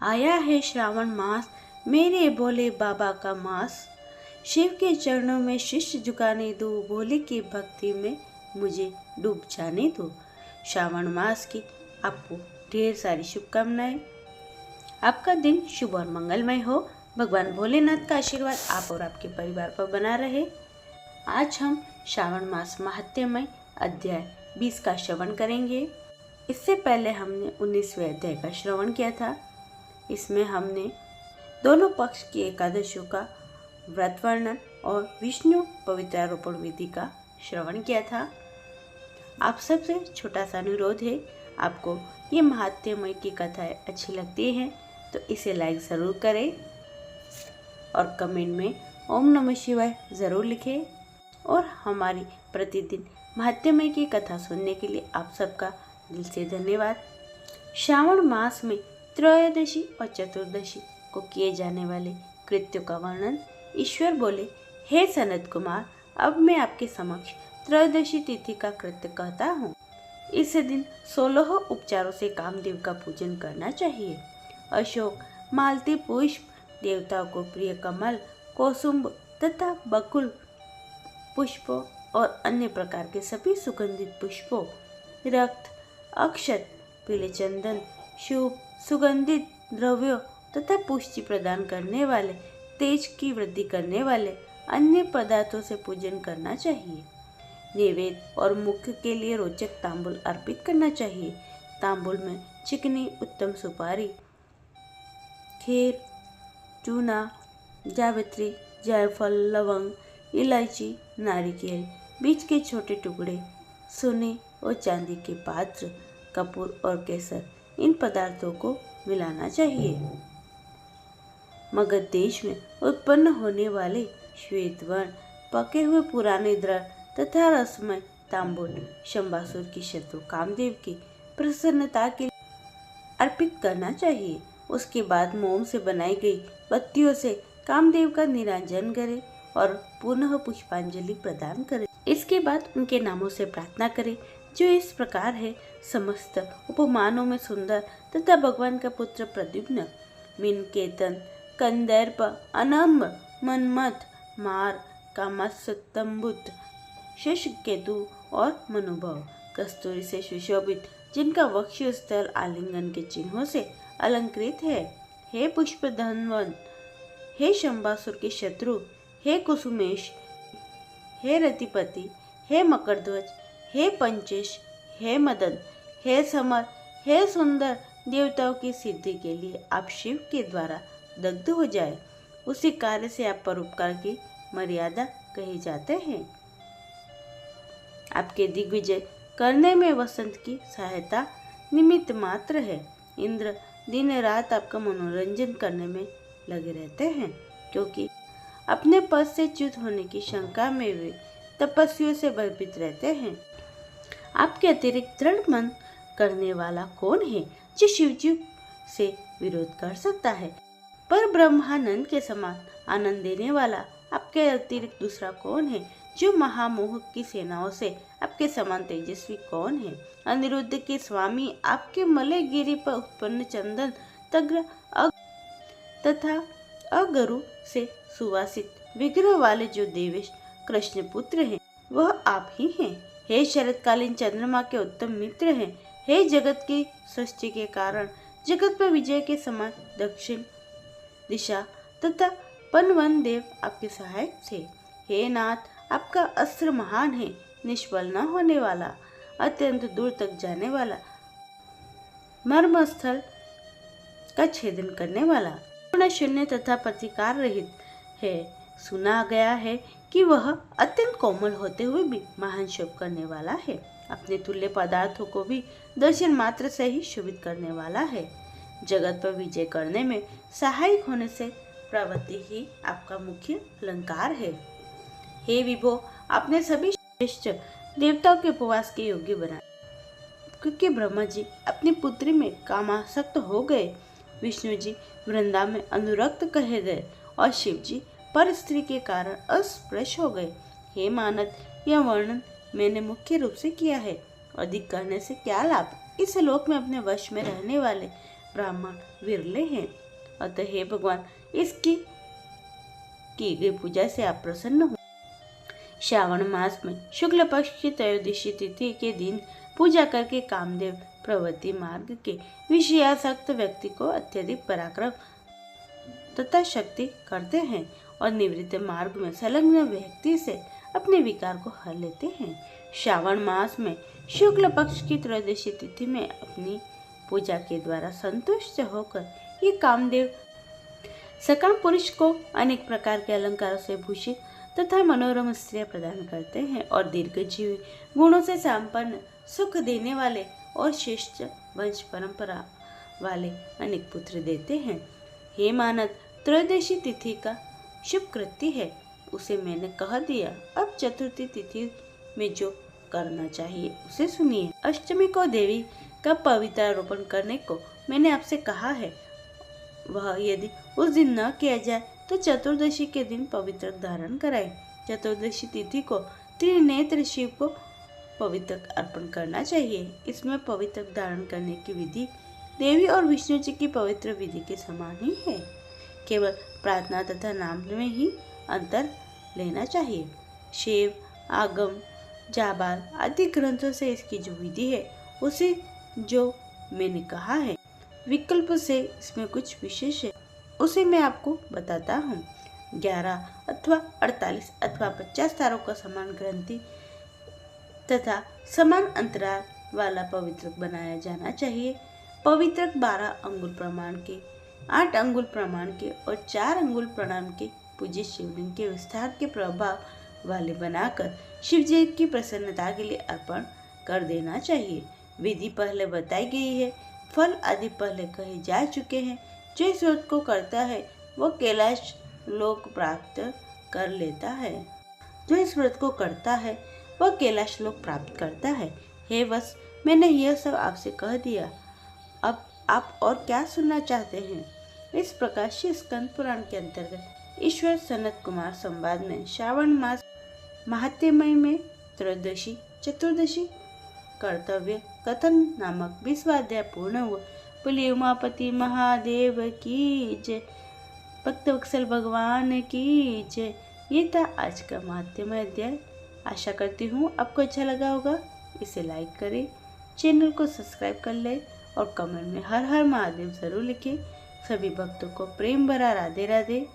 आया है श्रावण मास, मेरे भोले बाबा का मास। शिव के चरणों में शीश झुकाने दो, भोले की भक्ति में मुझे डूब जाने दो। श्रावण मास की आपको ढेर सारी शुभकामनाएं। आपका दिन शुभ और मंगलमय हो। भगवान भोलेनाथ का आशीर्वाद आप और आपके परिवार पर बना रहे। आज हम श्रावण मास महात्म्यमय अध्याय 20 का श्रवण करेंगे। इससे पहले हमने 19वें अध्याय का श्रवण किया था। इसमें हमने दोनों पक्ष की एकादशियों का व्रत वर्णन और विष्णु पवित्रारोपण विधि का श्रवण किया था। आप सबसे छोटा सा अनुरोध है, आपको ये महात्म्यमय की कथाएं अच्छी लगती हैं तो इसे लाइक ज़रूर करें और कमेंट में ओम नमः शिवाय ज़रूर लिखें। और हमारी प्रतिदिन महात्म्यमय की कथा सुनने के लिए आप सबका दिल से धन्यवाद। श्रावण मास में त्रयोदशी और चतुर्दशी को किए जाने वाले कृत्यों का वर्णन ईश्वर बोले, हे सनत कुमार, अब मैं आपके समक्ष त्रयोदशी तिथि का कृत्य कहता हूँ। इस दिन 16 उपचारों से कामदेव का पूजन करना चाहिए। अशोक, मालती पुष्प, देवताओं को प्रिय कमल, कोसुम्ब तथा बकुल पुष्पों और अन्य प्रकार के सभी सुगंधित पुष्पों, रक्त, अक्षत, पीले चंदन, शुभ सुगंधित द्रव्यों तथा पुष्टि प्रदान करने वाले, तेज की वृद्धि करने वाले अन्य पदार्थों से पूजन करना चाहिए। नैवेद्य और मुख्य के लिए रोचक तांबुल अर्पित करना चाहिए। तांबुल में चिकनी उत्तम सुपारी, खीर, चूना, जावित्री, जायफल, लवंग, इलायची, नारिकेल, बीज के छोटे टुकड़े, सोने और चांदी के पात्र, कपूर और केसर, इन पदार्थों को मिलाना चाहिए। मगध देश में उत्पन्न होने वाले श्वेत वर्ण पके हुए पुराने द्रव तथा रसमय तांबुल शंबासुर की शत्रु कामदेव की प्रसन्नता के लिए अर्पित करना चाहिए। उसके बाद मोम से बनाई गई बत्तियों से कामदेव का निराजन करें और पुनः पुष्पांजलि प्रदान करें। इसके बाद उनके नामों से प्रार्थना करें, जो इस प्रकार है। समस्त उपमानों में सुंदर तथा भगवान का पुत्र प्रद्युम्न, मीनकेतन, कंदर्प, अनम्ब, मनमथ, मार, कामस्तंबुत, शशकेतु और मनुभव, कस्तूरी से सुशोभित, जिनका वक्षस्थल आलिंगन के चिन्हों से अलंकृत है। हे पुष्पधनवन, हे शंबासुर के शत्रु, हे कुसुमेश, हे रतिपति, हे मकरध्वज, हे पंचेश, हे मदन, हे समर, हे सुंदर, देवताओं की सिद्धि के लिए आप शिव के द्वारा दग्ध हो जाए, उसी कार्य से आप परोपकार की मर्यादा कहे जाते हैं। आपके दिग्विजय करने में वसंत की सहायता निमित्त मात्र है। इंद्र दिन रात आपका मनोरंजन करने में लगे रहते हैं, क्योंकि अपने पद से च्युत होने की शंका में वे तपस्वियों से भयभीत रहते हैं। आपके अतिरिक्त दृढ़ मन करने वाला कौन है जो शिवजी से विरोध कर सकता है? पर ब्रह्मानंद के समान आनंद देने वाला आपके अतिरिक्त दूसरा कौन है? जो महामोह की सेनाओं से आपके समान तेजस्वी कौन है? अनिरुद्ध के स्वामी, आपके मलयगिरी पर उत्पन्न चंदन, तग्र तथा अगरु से सुवासित विग्रह वाले जो देवेश कृष्ण पुत्र हैं, वह आप ही हैं। हे शरतकालीन चंद्रमा के उत्तम मित्र हैं। हे जगत की सृष्टि के कारण, जगत पर विजय के समान दक्षिण दिशा तथा पनवन देव आपके सहायक थे। हे नाथ, आपका अस्त्र महान है, निष्फल न होने वाला, अत्यंत दूर तक जाने वाला, मर्मस्थल का छेदन करने वाला, पूर्ण शून्य तथा प्रतिकार रहित है। सुना गया है कि वह अत्यंत कोमल होते हुए भी महान शुभ करने वाला है। अपने तुल्य पदार्थों को भी दर्शन मात्र से ही शोभित करने वाला है। जगत पर विजय करने में सहायक होने से प्रवृत्ति ही आपका मुख्य अलंकार है। हे विभो, आपने सभी श्रेष्ठ देवताओं के उपवास के योग्य बनाए, क्योंकि ब्रह्मा जी अपनी पुत्री में कामासक्त हो गए, विष्णु जी वृंदा में अनुरक्त कहे गए और शिव जी पर स्त्री के कारण अस्पृश हो गए। हे मानद, यह वर्णन मैंने मुख्य रूप से किया है, अधिक करने से क्या लाभ? इस लोक में अपने वश में रहने वाले ब्राह्मण विरले हैं। अतः हे भगवान, इसकी की गई पूजा से आप प्रसन्न हो। श्रावण मास में शुक्ल पक्ष की त्रयोदशी तिथि के दिन पूजा करके कामदेव प्रवृत्ति मार्ग के विषयासक्त व्यक्ति को अत्यधिक पराक्रम तथा शक्ति करते हैं और निवृत्त मार्ग में संलग्न व्यक्ति से अपने विकार को हर लेते हैं। श्रावण मास में शुक्ल पक्ष की त्रयोदशी तिथि में अपनी पूजा के द्वारा संतुष्ट होकर ये कामदेव सकाम पुरुष को अनेक प्रकार के अलंकारों से भूषित तथा मनोरम स्त्रियां प्रदान करते हैं और दीर्घजीवी गुणों से संपन्न सुख देने वाले और श्रेष्ठ वंश परंपरा वाले अनेक पुत्र देते हैं। हे मानद, त्रयोदशी तिथि का शुभ कृत्य है, उसे मैंने कह दिया। अब चतुर्थी तिथि में जो करना चाहिए उसे सुनिए। अष्टमी को देवी का पवित्र आरोपण करने को मैंने आपसे कहा है। वह यदि उस दिन न किया जाए तो चतुर्दशी के दिन पवित्र धारण कराए। चतुर्दशी तिथि को त्रिनेत्र शिव को पवित्र अर्पण करना चाहिए। इसमें पवित्र धारण करने की विधि देवी और विष्णु जी की पवित्र विधि के समान ही है। केवल प्रार्थना तथा नाम में ही अंतर लेना चाहिए। शिव, आगम, जाबाल आदि ग्रंथों से इसकी जो विधि है उसे जो मैंने कहा है, विकल्प से इसमें कुछ विशेष है, उसे मैं आपको बताता हूँ। 11 अथवा 48 अथवा 50 तारों का समान ग्रंथि तथा समान अंतराल वाला पवित्रक बनाया जाना चाहिए। पवित्रक 12 अंगुल प्रमाण के, 8 अंगुल प्रमाण के और 4 अंगुल प्रणाम के पूज्य शिवलिंग के विस्तार के प्रभाव वाले बनाकर शिव जी की प्रसन्नता के लिए अर्पण कर देना चाहिए। विधि पहले बताई गई है, फल आदि पहले कहे जा चुके हैं। जो इस व्रत को करता है वह कैलाश लोक प्राप्त कर लेता है। जो इस व्रत को करता है वह कैलाश लोक प्राप्त करता है। हे वत्स, मैंने यह सब आपसे कह दिया, अब आप और क्या सुनना चाहते हैं? इस प्रकार श्री स्कंद पुराण के अंतर्गत ईश्वर सनत कुमार संवाद में श्रावण मास महात्म्य में त्रयोदशी चतुर्दशी कर्तव्य कथन नामक 20वां अध्याय पूर्ण हुआ। बोलिए उमापति महादेव की जय, भक्तवत्सल भगवान की जय। ये था आज का महात्म्य अध्याय। आशा करती हूँ आपको अच्छा लगा होगा। इसे लाइक करें, चैनल को सब्सक्राइब कर लें और कमेंट में हर हर महादेव जरूर लिखें। सभी भक्तों को प्रेम भरा राधे राधे।